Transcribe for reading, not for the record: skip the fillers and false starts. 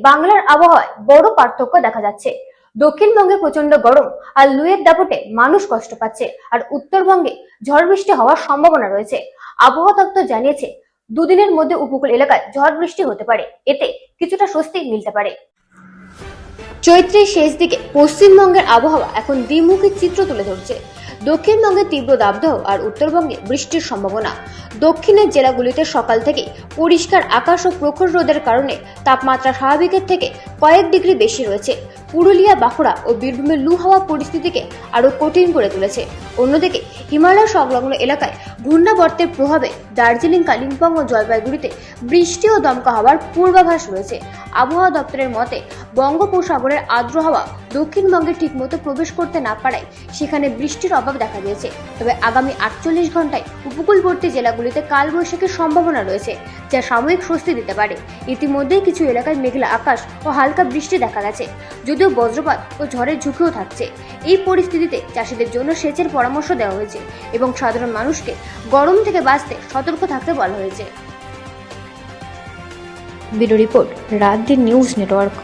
বাংলার আবহাওয়ায় বড় পার্থক্য দেখা যাচ্ছে। দক্ষিণবঙ্গে প্রচন্ড গরম আর লুয়ের দাপটে মানুষ কষ্ট পাচ্ছে, আর উত্তরবঙ্গে ঝড় বৃষ্টি হওয়ার সম্ভাবনা রয়েছে। আবহাওয়া দপ্তর জানিয়েছে, দুদিনের মধ্যে উপকূল এলাকায় ঝড় বৃষ্টি হতে পারে, এতে কিছুটা স্বস্তি মিলতে পারে। চৈত্রের শেষ দিকে পশ্চিমবঙ্গের আবহাওয়া এখন দ্বিমুখী চিত্র তুলে ধরছে। দক্ষিণবঙ্গে তীব্র দাবদাহ আর উত্তরবঙ্গে বৃষ্টির সম্ভাবনা। দক্ষিণের জেলাগুলিতে সকাল থেকে পরিষ্কার আকাশ ও প্রখর রোদের কারণে তাপমাত্রা স্বাভাবিকের থেকে কয়েক ডিগ্রি বেশি রয়েছে। পুরুলিয়া, বাঁকুড়া ও বীরভূমের লু হাওয়া পরিস্থিতিকে আরো কঠিন করে তুলেছে। অন্যদিকে হিমালয় সংলগ্ন এলাকায় ঘূর্ণাবর্তের প্রভাবে দার্জিলিং, কালিম্পং ও জলপাইগুড়িতে বৃষ্টি ও দমকা হওয়ার পূর্বাভাস রয়েছে। আবহাওয়া দপ্তরের মতে, বঙ্গোপসাগরের আর্দ্র হাওয়া দক্ষিণবঙ্গে ঠিকমতো প্রবেশ করতে না পারায় সেখানে বৃষ্টির অভাব দেখা দিয়েছে। তবে আগামী 48 ঘন্টায় উপকূলবর্তী জেলাগুলিতে কালবৈশাখীর সম্ভাবনা রয়েছে, যা সাময়িক স্বস্তি দিতে পারে। ইতিমধ্যেই কিছু এলাকায় মেঘলা আকাশ ও হালকা বৃষ্টি দেখা গেছে, যদিও বজ্রপাত ও ঝড়ের ঝুঁকিও থাকছে। এই পরিস্থিতিতে চাষিদের জন্য সেচের পরামর্শ দেওয়া হয়েছে এবং সাধারণ মানুষকে গরম থেকে বাঁচতে সতর্ক থাকতে বলা হয়েছে। ব্যুরো রিপোর্ট, রাত দিন নিউজ নেটওয়ার্ক।